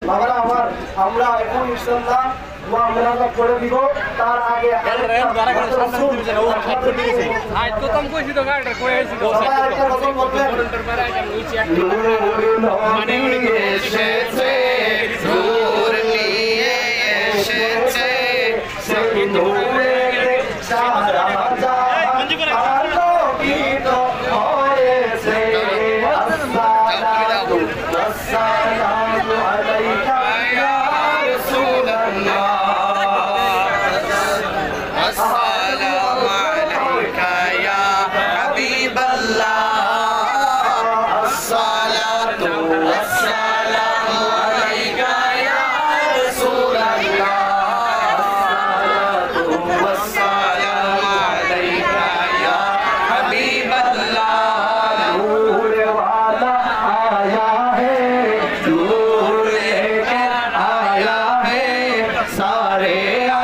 বাবারা আমার আমরা এখন ইনশাআল্লাহ দোয়া মুনাজাত করে দিব তার আগে सारे